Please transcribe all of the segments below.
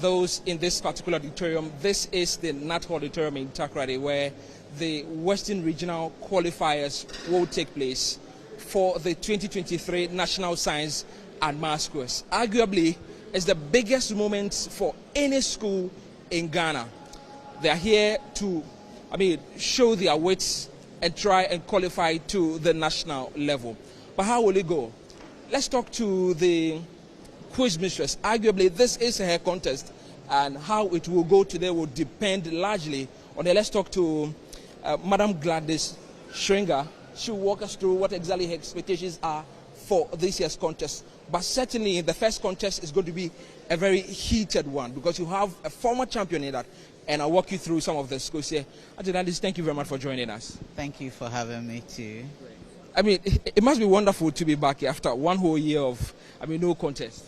those in this particular auditorium. This is the Nat Auditorium in Takoradi, where the Western Regional Qualifiers will take place for the 2023 National Science and Maths course. Arguably, it's the biggest moment for any school in Ghana. They are here to, show their wits and try and qualify to the national level. But how will it go? Let's talk to the quiz mistress. Arguably, this is a hair contest, and how it will go today will depend largely on it. Let's talk to Madam Gladys Schringer. She'll walk us through what exactly her expectations are for this year's contest. But certainly, the first contest is going to be a very heated one because you have a former champion in that, and I'll walk you through some of the schools here. Gladys, thank you very much for joining us. Thank you for having me too. It must be wonderful to be back here after one whole year of, no contest.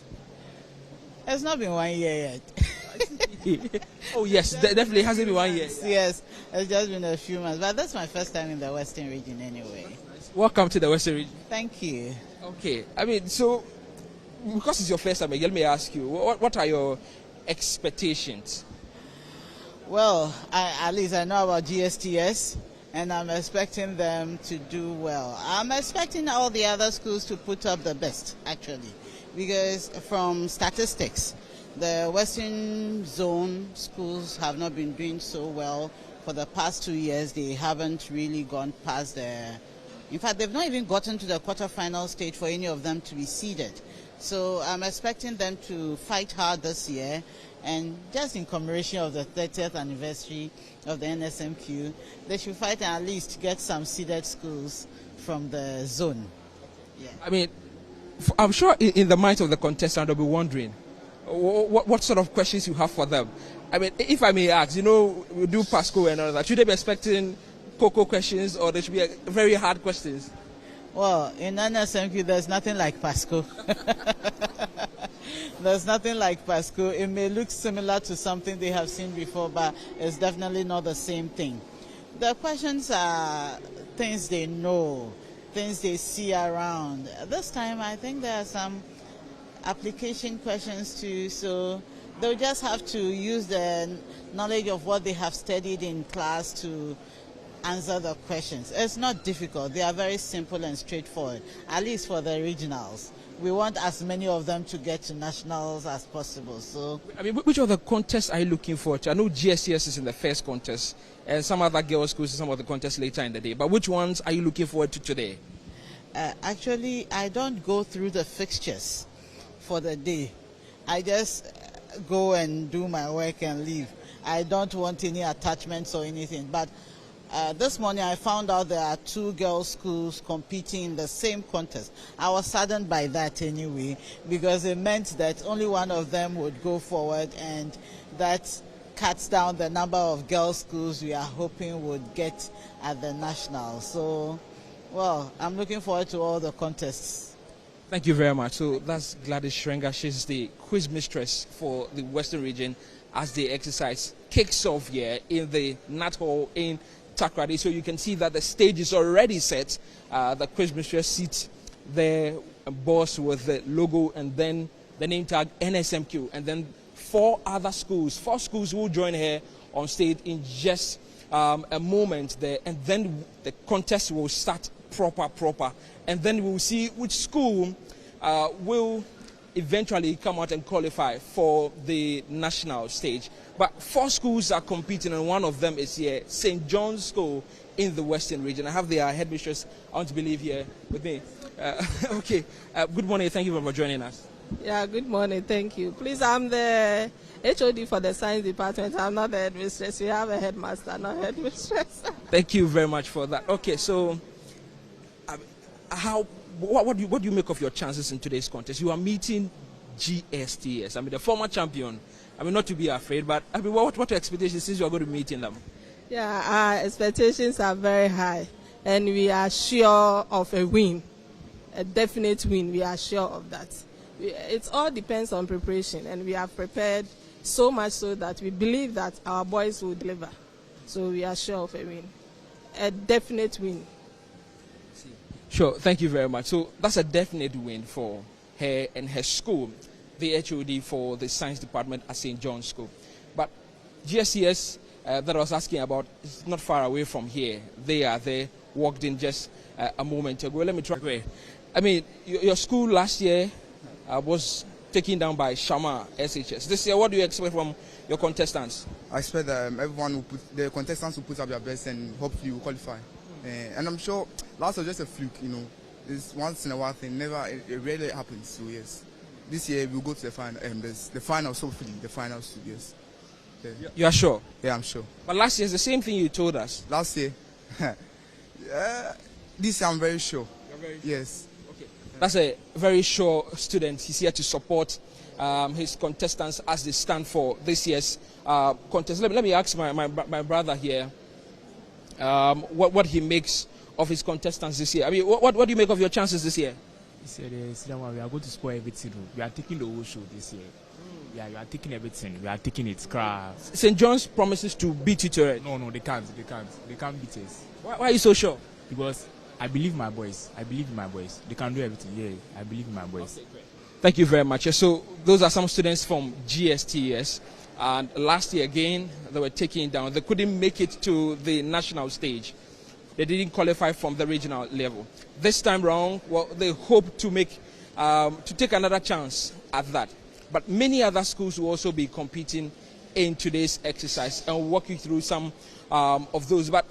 It's not been 1 year yet. Oh yes, definitely hasn't been 1 year. Yes, it's just been a few months, but that's my first time in the Western region anyway. Welcome to the Western region. Thank you. Okay, so because it's your first time, let me ask you, what are your expectations? Well, at least I know about GSTS, and I'm expecting them to do well. I'm expecting all the other schools to put up the best, actually, because from statistics, the Western Zone schools have not been doing so well for the past 2 years. They haven't really gone past in fact, they've not even gotten to the quarterfinal stage for any of them to be seeded. So I'm expecting them to fight hard this year, and just in commemoration of the 30th anniversary of the NSMQ, they should fight and at least get some seeded schools from the zone. Yeah. I'm sure in the minds of the contestants, they'll be wondering what sort of questions you have for them. If I may ask, we do PASCO and all that. Should they be expecting cocoa questions, or there should be very hard questions? Well, in NSMQ, there's nothing like PASCO. There's nothing like PASCO. It may look similar to something they have seen before, but it's definitely not the same thing. The questions are things they know, things they see around. This time, I think there are some application questions too, so they'll just have to use the knowledge of what they have studied in class to answer the questions. It's not difficult. They are very simple and straightforward, at least for the regionals. We want as many of them to get to nationals as possible. So, which other contests are you looking forward to? I know GSCS is in the first contest, and some other girls' schools in some of the contests later in the day. But which ones are you looking forward to today? Actually, I don't go through the fixtures for the day. I just go and do my work and leave. I don't want any attachments or anything. But this morning I found out there are 2 girls' schools competing in the same contest. I was saddened by that anyway, because it meant that only one of them would go forward, and that cuts down the number of girls' schools we are hoping would get at the national. So, well, I'm looking forward to all the contests. Thank you very much. So that's Gladys Schrenger. She's the quiz mistress for the Western region as the exercise kicks off here in the Nat Hall in Takoradi. So you can see that the stage is already set. The quiz mistress sits there, boss with the logo and then the name tag NSMQ. And then 4 schools will join her on stage in just a moment there. And then the contest will start proper. And then we'll see which school will eventually come out and qualify for the national stage. But 4 schools are competing, and one of them is here, St. John's School in the Western region. I have their headmistress, I want to believe, here with me. Okay, good morning. Thank you for joining us. Yeah, good morning. Thank you. Please, I'm the HOD for the science department. I'm not the headmistress. We have a headmaster, not headmistress. Thank you very much for that. Okay, so what do you make of your chances in today's contest? You are meeting GSTS. The former champion. Not to be afraid, but what are your expectations since you are going to be meeting them? Yeah, our expectations are very high, and we are sure of a win, a definite win. We are sure of that. It all depends on preparation, and we have prepared so much so that we believe that our boys will deliver. So we are sure of a win, a definite win. Sure, thank you very much. So that's a definite win for her and her school. the HOD for the science department at St. John's School. But GSTS that I was asking about is not far away from here. They are there, walked in just a moment ago. Let me try. I mean, your school last year was taken down by Shama SHS. This year, what do you expect from your contestants? I expect that the contestants will put up their best and hopefully will qualify. And I'm sure last was just a fluke, you know. It's once in a while thing, it rarely happens. So yes, this year we'll go to the final. The finals, hopefully the finals too. Yes. Yeah. You are sure? Yeah, I'm sure. But last year, it's the same thing you told us. Last year, this year I'm very sure. You're very sure? Yes. Okay. That's a very sure student. He's here to support his contestants as they stand for this year's contest. Let me ask my brother here what he makes of his contestants this year. I mean, what do you make of your chances this year? He said, we are going to score everything. We are taking the whole show this year. Yeah, we are taking everything. We are taking it. St. John's promises to beat it already. No, they can't. They can't beat us. Why are you so sure? Because I believe my boys. I believe in my boys. They can do everything. Yeah, I believe in my boys. Okay, great. Thank you very much. So those are some students from GSTS. And last year again, they were taken down. They couldn't make it to the national stage. They didn't qualify from the regional level. This time round, well, they hope to take another chance at that. But many other schools will also be competing in today's exercise, and we'll walk you through some of those. But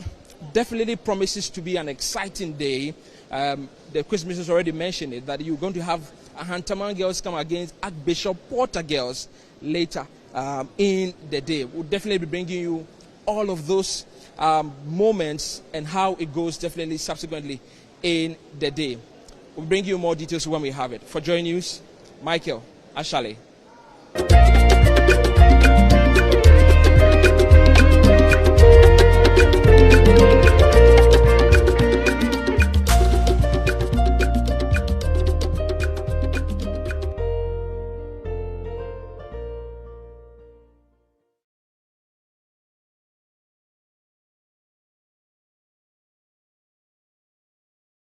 definitely promises to be an exciting day. The quiz minister has already mentioned it, that you're going to have Hantaman girls come against Archbishop Porter girls later in the day. We'll definitely be bringing you all of those moments and how it goes definitely subsequently in the day. We'll bring you more details when we have it. For Joy News, Michael Ashale.